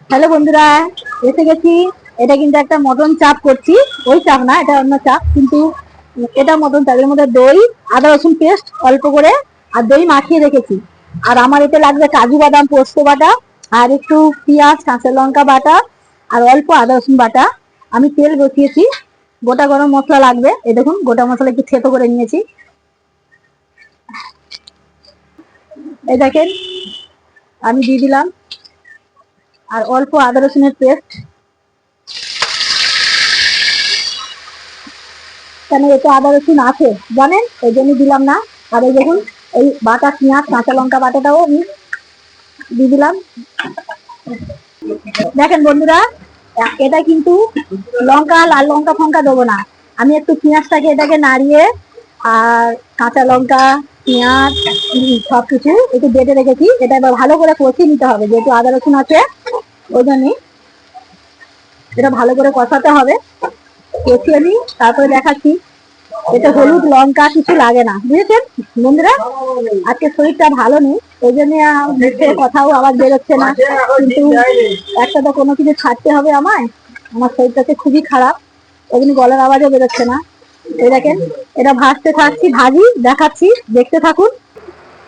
Hello বন্ধুরা, এসে গেছি। এটা কিন্তু একটা মটন চাপ করছি। ওই চাপ না, এটা অন্য চাপ, কিন্তু এটা মটন চাপের মধ্যে দই, আদা রসুন পেস্ট অল্প করে আর দই মাখিয়ে রেখেছি। আর আমার এতে লাগবে কাজু বাদাম পোস্ত বাটা, আর একটু পেঁয়াজ কাঁচা লঙ্কা বাটা, আর অল্প আদা রসুন বাটা। আমি তেল বসিয়েছি, গোটা গরম মশলা লাগবে। এই দেখুন, গোটা মশলা একটু থেতো করে নিয়েছি। এই দেখেন, আমি দিয়ে দিলাম আর অল্প আদা রসুনের পেস্ট। কেন, এতে আদা রসুন আছে জানেন, এই জন্য দিলাম না। আর এই দেখুন, এই বাটা পেঁয়াজ কাঁচা লঙ্কা বাটাটাও আমি দিয়ে দিলাম। দেখেন বন্ধুরা, এটা কিন্তু লঙ্কা লাল লঙ্কা ফঙ্কা দেবো না। আমি একটু পেঁয়াজটাকে এটাকে নাড়িয়ে আর কাঁচা লঙ্কা পেঁয়াজ সবকিছু একটু বেটে রেখেছি। এটা এবার ভালো করে কষিয়ে নিতে হবে, যেহেতু আদা রসুন আছে ওই জন্যই এটা ভালো করে কষাতে হবে। কষিয়ে নিই, তারপরে দেখাচ্ছি। এতে হলুদ লঙ্কা কিছু লাগে না, বুঝেছেন বন্ধুরা। আজকে শরীরটা ভালো নেই, ওই জন্য মুখে কথাও আওয়াজ বেরোচ্ছে না, কিন্তু একটা তো কোনো কিছু ছাড়তে হবে আমায়। আমার শরীরটাতে খুবই খারাপ, ওই জন্য গলার আওয়াজও বেরোচ্ছে না। এই দেখেন, এটা ভাজতে থাকছি, ভাজি দেখাচ্ছি, দেখতে থাকুন।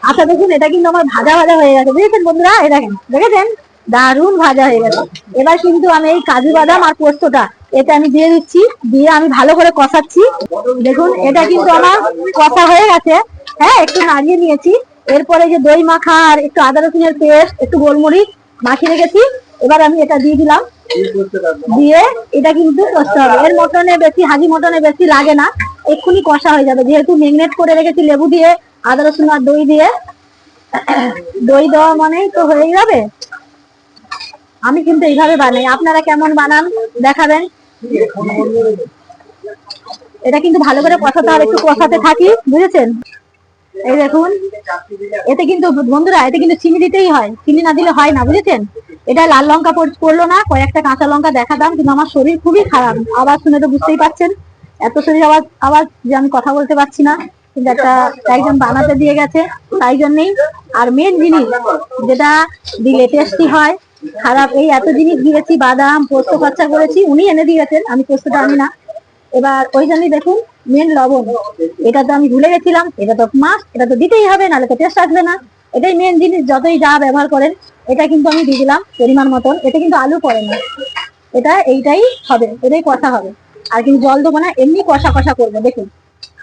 আচ্ছা দেখুন, এটা কিন্তু আমার ভাজা ভাজা হয়ে গেছে, বুঝেছেন বন্ধুরা। এই দেখেন, দেখেছেন, দারুণ ভাজা হয়ে গেছে। এবার কিন্তু আমি এই কাজু বাদাম আর পোস্তটা এটা আমি দিয়ে দিচ্ছি, দিয়ে আমি ভালো করে কষাচ্ছি। দেখুন, এটা কিন্তু আমার কষা হয়ে গেছে। হ্যাঁ, একটু নাড়িয়ে নিয়েছি। এরপরে যে দই মাখা আর একটু আদা রসুনের পেস্ট একটু গোলমরিচ মাখিয়ে রেখেছি, এবার আমি এটা দিয়ে দিলাম। দিয়ে এটা কিন্তু কষতে হবে। এর মটনে বেশি, হাজি মটনে বেশি লাগে না, এক্ষুনি কষা হয়ে যাবে, যেহেতু ম্যারিনেট করে রেখেছি লেবু দিয়ে আদা রসুন আর দই দিয়ে। দই দেওয়া মানেই তো হয়ে যাবে। আমি কিন্তু এইভাবে বানাই, আপনারা কেমন বানান দেখাবেন। এটা কিন্তু ভালো করে কষাতে হবে, একটু কষাতে থাকি, বুঝেছেন। এই দেখুন, এতে কিন্তু বন্ধুরা, এতে কিন্তু চিনি দিতেই হয়, চিনি না দিলে হয় না, বুঝেছেন। এটা লাল লঙ্কা পড়লো না, কয়েকটা কাঁচা লঙ্কা দেখাতাম, কিন্তু আমার শরীর খুবই খারাপ, আওয়াজ শুনে তো বুঝতেই পারছেন। এত শরীর আওয়াজ আওয়াজ যে আমি কথা বলতে পারছি না, কিন্তু একজন বানাতে দিয়ে গেছে, তাই জন্যই। আর মেন জিনিস যেটা দিলে টেস্টি হয়, খারাপ এই এত জিনিস দিয়েছি, বাদাম পোস্ত খরচা করেছি, উনি এনে দিয়েছেন, আমি পোস্তটা আনি না। এবার ওই জন্যই দেখুন, মেন লবণ, এটা তো আমি ভুলে গেছিলাম, এটা তো মাস্ট, এটা তো দিতেই হবে, নাহলে তো টেস্ট আসবে না। এটাই মেন জিনিস, যতই যা ব্যবহার করেন। এটা কিন্তু আমি দিয়ে দিলাম পরিমাণ মতন, এটা কিন্তু আলু পড়ে না, এটা এইটাই হবে, এটাই কষা হবে। আর কিন্তু জল দেবো না, এমনি কষা কষা করবো। দেখুন,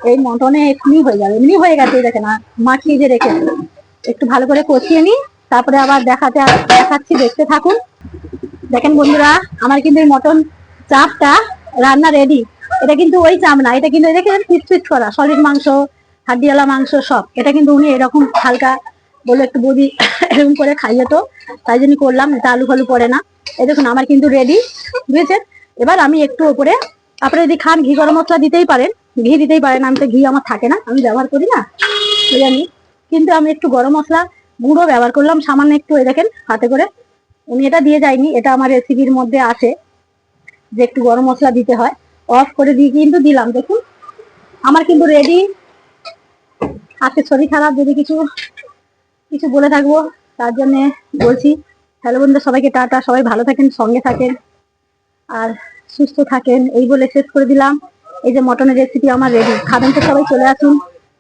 এই মটনে এমনি হয়ে যাবে, এমনি হয়ে গেছে। দেখেন, আর মাখিয়ে যে রেখেছি, একটু ভালো করে কষিয়ে নিই, তারপরে আবার দেখাচ্ছি, দেখতে থাকুন। দেখেন বন্ধুরা, আমার কিন্তু এই মটন চাপটা রান্না রেডি। এটা কিন্তু ওই চাপ না, এটা কিন্তু দেখেন পিস পিস করা সলিড মাংস, হাড্ডিওয়ালা মাংস সব। এটা কিন্তু উনি এরকম হালকা বলে একটু বডি এরকম করে খাইয়ে, তো তাই জন্য করলাম, এটা আলু ফালু পড়ে না। এই দেখুন, আমার কিন্তু রেডি, বুঝেছেন। এবার আমি একটু ওপরে, আপনারা যদি খান ঘি গরম মশলা দিতেই পারেন, ঘি দিতেই পারেন। আমি তো ঘি আমার থাকে না, আমি ব্যবহার করি না, জানি, কিন্তু আমি একটু গরম মশলা গুঁড়ো ব্যবহার করলাম সামান্য একটু। এই দেখেন, হাতে করে, উনি এটা দিয়ে যায়নি, এটা আমার রেসিপির মধ্যে আছে যে একটু গরম মশলা দিতে হয়। অফ করে দিয়ে কিন্তু দিলাম। দেখুন, আমার কিন্তু রেডি। আজকে শরীর খারাপ, যদি কিছু কিছু বলে থাকবো তার জন্য বলছি। হ্যালো বন্ধু, সবাইকে টাটা, সবাই ভালো থাকেন, সঙ্গে থাকেন আর সুস্থ থাকেন, এই বলে শেষ করে দিলাম। এই যে মটনের রেসিপি আমার রেডি, খাবেন তো সবাই, চলে আসুন।